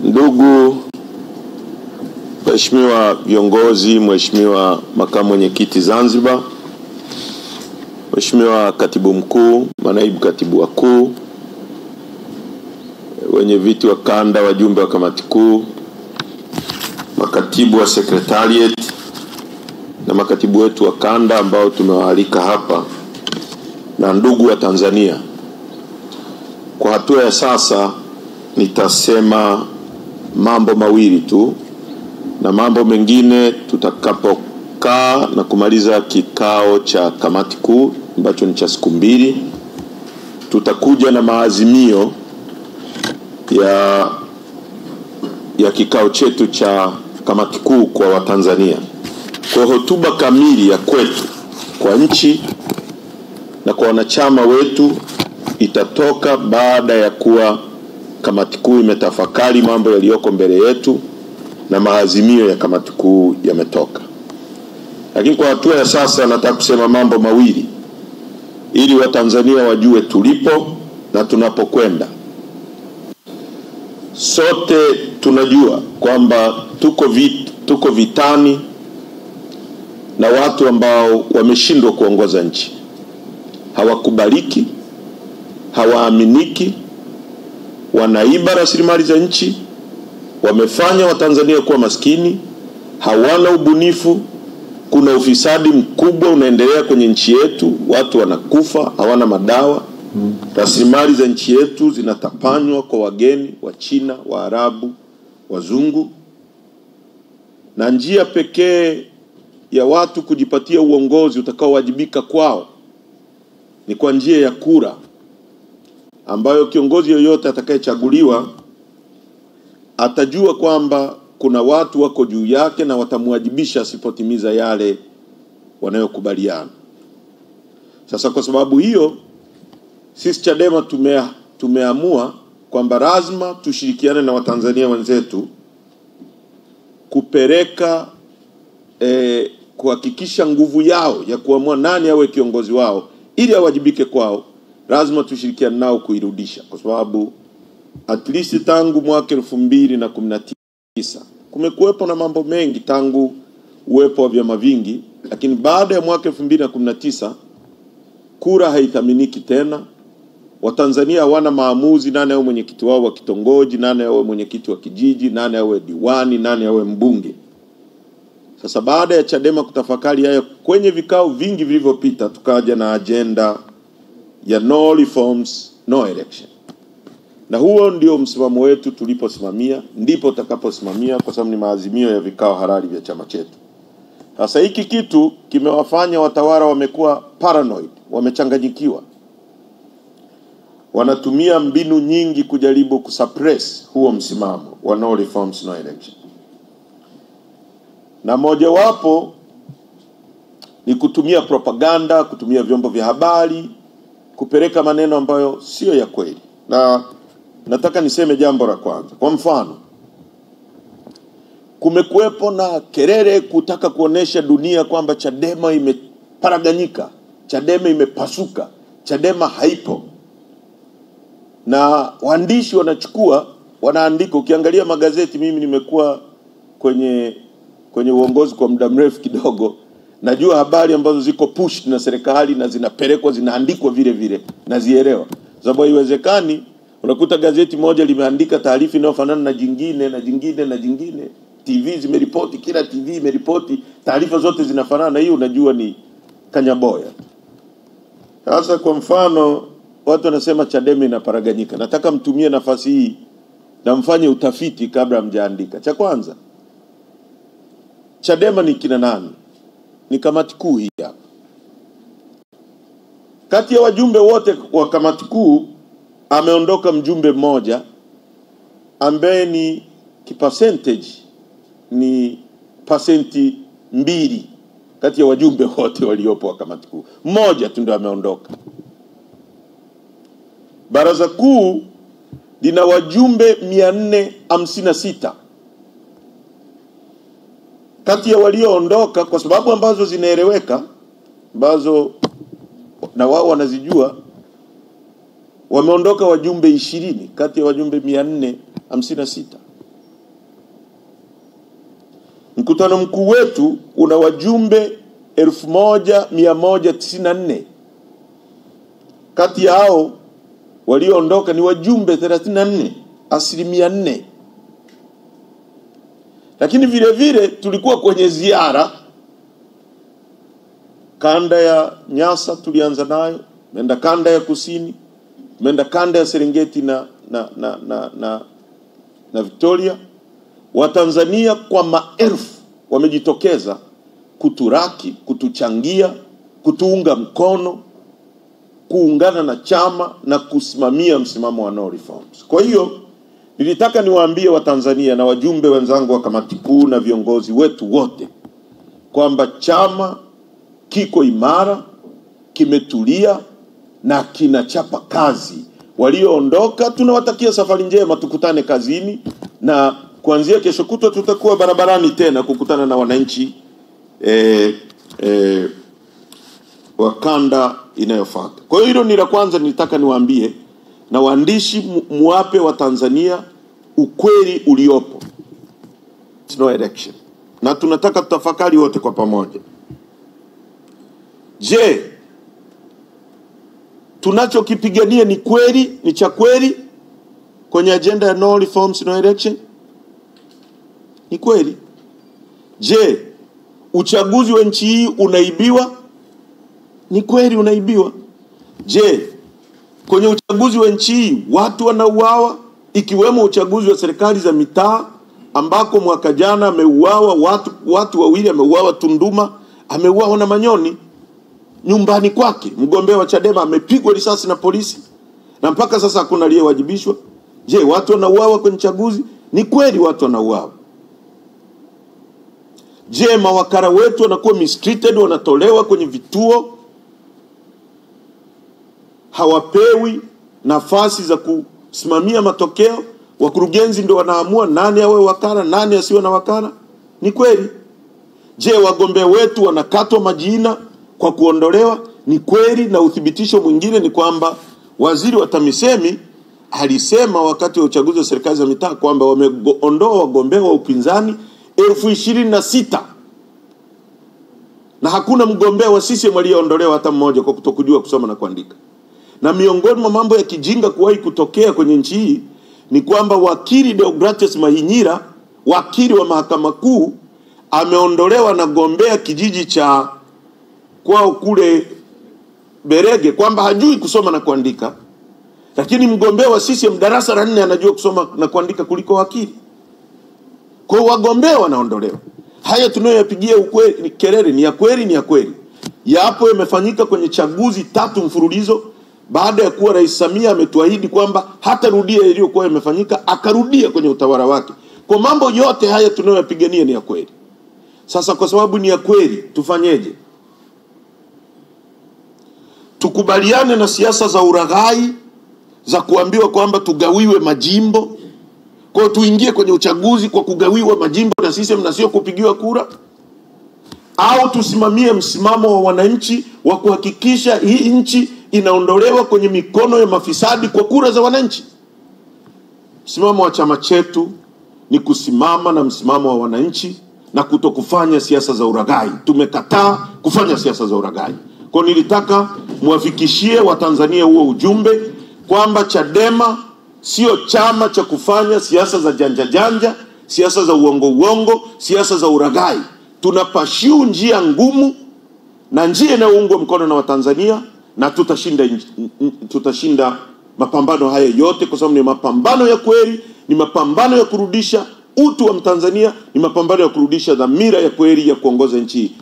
Ndugu Mheshimiwa viongozi, Mheshimiwa makamu mwenyekiti Zanzibar, Mheshimiwa katibu mkuu, manaibu katibu wakuu, wenye viti wa kanda, wajumbe wa kamati kuu, makatibu wa secretariat na makatibu wetu wa kanda ambao tumewaalika hapa, na ndugu wa Tanzania. Kwa hatua ya sasa nitasema mambo mawili tu, na mambo mengine tutakapokaa na kumaliza kikao cha kamati kuu ambacho ni cha siku 2, tutakuja na maazimio ya kikao chetu cha kamati kuu kwa Watanzania. Kwa hotuba kamili ya kwetu kwa nchi na kwa wanachama wetu itatoka baada ya kuwa kamati kuu imetafakari mambo yaliyoko mbele yetu na maazimio ya kamati kuu yametoka. Lakini kwa hatua ya sasa nataka kusema mambo mawili ili Watanzania wajue tulipo na tunapokwenda. Sote tunajua kwamba tuko vitani na watu ambao wameshindwa kuongoza nchi. Hawakubaliki, hawaaminiki, wanaiba rasilimali za nchi, wamefanya Watanzania kuwa maskini, hawana ubunifu, kuna ufisadi mkubwa unaendelea kwenye nchi yetu, watu wanakufa, hawana madawa, rasilimali za nchi yetu zinatapanywa kwa wageni, wa China, wa Arabu, wazungu. Na njia pekee ya watu kujipatia uongozi utakaowajibika kwao ni kwa njia ya kura, ambayo kiongozi yoyote atakayechaguliwa atajua kwamba kuna watu wako juu yake na watamwajibisha asipotimiza yale wanayokubaliana. Sasa kwa sababu hiyo sisi Chadema tumeamua kwamba lazima tushirikiane na Watanzania wenzetu kupeleka kuhakikisha nguvu yao ya kuamua nani awe kiongozi wao ili awajibike kwao. Lazima tushirikiane nao kuirudisha, kwa sababu at least tangu mwaka 2019 kumekuwepo na mambo mengi tangu uwepo wa vyama vingi, lakini baada ya mwaka 2019 kura haithaminiki tena. Watanzania hawana maamuzi nani awe mwenyekiti wao wa kitongoji, nani awe mwenyekiti wa kijiji, nani awe diwani, nani awe mbunge. Sasa baada ya Chadema kutafakari haya kwenye vikao vingi vilivyopita, tukaja na agenda ya no reforms, no election. Na huo ndio msimamo wetu tuliposimamia, ndipo tutakaposimamia, kwa sababu ni maazimio ya vikao halali vya chama chetu. Sasa hiki kitu kimewafanya watawala wamekuwa paranoid, wamechanganyikiwa. Wanatumia mbinu nyingi kujaribu kusuppress huo msimamo wa no reforms, no election. Na mojawapo ni kutumia propaganda, kutumia vyombo vya habari, kupeleka maneno ambayo sio ya kweli. Na nataka niseme jambo la kwanza. Kwa mfano, kumekuwepo na kelele kutaka kuonesha dunia kwamba Chadema imeparaganyika, Chadema imepasuka, Chadema haipo. Na waandishi wanaandika, ukiangalia magazeti, mimi nimekuwa kwenye uongozi kwa muda mrefu kidogo, najua habari ambazo ziko push na serikali na zinapelekwa, zinaandikwa vile vile, nazielewa. Sababu haiwezekani unakuta gazeti moja limeandika taarifa inayofanana na jingine na jingine na jingine. TV zimeripoti, kila TV imeripoti, taarifa zote zinafanana, na hiyo unajua ni kanyaboya. Sasa kwa mfano, watu wanasema Chadema inaparaganyika. Nataka mtumie nafasi hii na mfanye utafiti kabla mjaandika. Cha kwanza, Chadema ni kina nani? Ni kamati kuu hii hapa. Kati ya wajumbe wote wa kamati kuu ameondoka mjumbe mmoja ambaye ni kipercentage ni pasenti 2 kati ya wajumbe wote waliopo wa kamati kuu. Mmoja tu ndio ameondoka. Baraza kuu lina wajumbe 456. Kati ya walioondoka, kwa sababu ambazo zinaeleweka, ambazo na wao wanazijua, wameondoka wajumbe 20 kati ya wajumbe 456. Mkutano mkuu wetu una wajumbe 1194. Kati yao walioondoka ni wajumbe 34, 4%. Lakini vile vile tulikuwa kwenye ziara kanda ya Nyasa, tulianza nayo, tumeenda kanda ya Kusini, tumeenda kanda ya Serengeti na Victoria. Watanzania kwa maelfu wamejitokeza kuturaki, kutuchangia, kutuunga mkono, kuungana na chama na kusimamia msimamo wa no reforms. Kwa hiyo nilitaka niwaambie Watanzania na wajumbe wenzangu wa kamati kuu na viongozi wetu wote kwamba chama kiko imara, kimetulia na kinachapa kazi. Walioondoka tunawatakia safari njema, tukutane kazini, na kuanzia kesho kutwa tutakuwa barabarani tena kukutana na wananchi wa kanda inayofuata. Kwa hiyo hilo ni la kwanza nilitaka niwaambie, na waandishi muwape wa Tanzania ukweli uliopo. It's no election. Na tunataka tutafakari wote kwa pamoja. Je, tunachokipigania ni kweli, ni cha kweli kwenye agenda ya no reforms no election? Ni kweli? Je, uchaguzi wa nchi hii unaibiwa? Ni kweli unaibiwa? Je, kwenye uchaguzi wa nchi hii watu wanauawa, ikiwemo uchaguzi wa serikali za mitaa ambako mwaka jana ameuawa watu wawili, ameuawa Tunduma, ameuawa na Manyoni nyumbani kwake. Mgombea wa Chadema amepigwa risasi na polisi na mpaka sasa hakuna aliyewajibishwa. Je, watu wanauawa kwenye uchaguzi? Ni kweli watu wanauawa. Je, mawakala wetu wanakuwa mistreated, wanatolewa kwenye vituo, hawapewi nafasi za kusimamia matokeo, wakurugenzi ndio wanaamua nani awe wakala, nani asiwe na wakala? Ni kweli? Je, wagombea wetu wanakatwa majina kwa kuondolewa? Ni kweli? Na uthibitisho mwingine ni kwamba waziri wa TAMISEMI alisema wakati wa uchaguzi wa serikali za mitaa kwamba wameondoa wagombea wa upinzani 26,000 na hakuna mgombea wa CCM aliyeondolewa hata mmoja kwa kutokujua kusoma na kuandika. Na miongoni mwa mambo ya kijinga kuwahi kutokea kwenye nchi hii ni kwamba wakili Deogratias Mahinyira, wakili wa mahakama kuu, ameondolewa na gombea kijiji cha kwao kule Berege kwamba hajui kusoma na kuandika, lakini mgombea wa CCM darasa la 4 anajua kusoma na kuandika kuliko wakili. Kwa wagombea wanaondolewa. Haya tunayoyapigia ukweli kelele ni ya kweli, ni ya kweli. Yapo yamefanyika kwenye chaguzi 3 mfululizo baada ya kuwa Rais Samia ametuahidi kwamba hata rudia iliyokuwa yamefanyika, akarudia kwenye utawala wake. Kwa mambo yote haya tunayoyapigania ni ya kweli. Sasa kwa sababu ni ya kweli, tufanyeje? Tukubaliane na siasa za uraghai za kuambiwa kwamba tugawiwe majimbo, kwa tuingie kwenye uchaguzi kwa kugawiwa majimbo na sisi na sio kupigiwa kura? Au tusimamie msimamo wa wananchi wa kuhakikisha hii nchi inaondolewa kwenye mikono ya mafisadi kwa kura za wananchi? Msimamo wa chama chetu ni kusimama na msimamo wa wananchi na kutokufanya siasa za uraghai. Tumekataa kufanya siasa za uraghai. Kwa nilitaka muwafikishie Watanzania huo ujumbe kwamba Chadema sio chama cha kufanya siasa za janja, siasa za uongo, siasa za uraghai. Tunapashiu njia ngumu na njia inayoungwa mkono na Watanzania, na tutashinda mapambano haya yote kwa sababu ni mapambano ya kweli, ni mapambano ya kurudisha utu wa Mtanzania, ni mapambano ya kurudisha dhamira ya kweli ya kuongoza nchi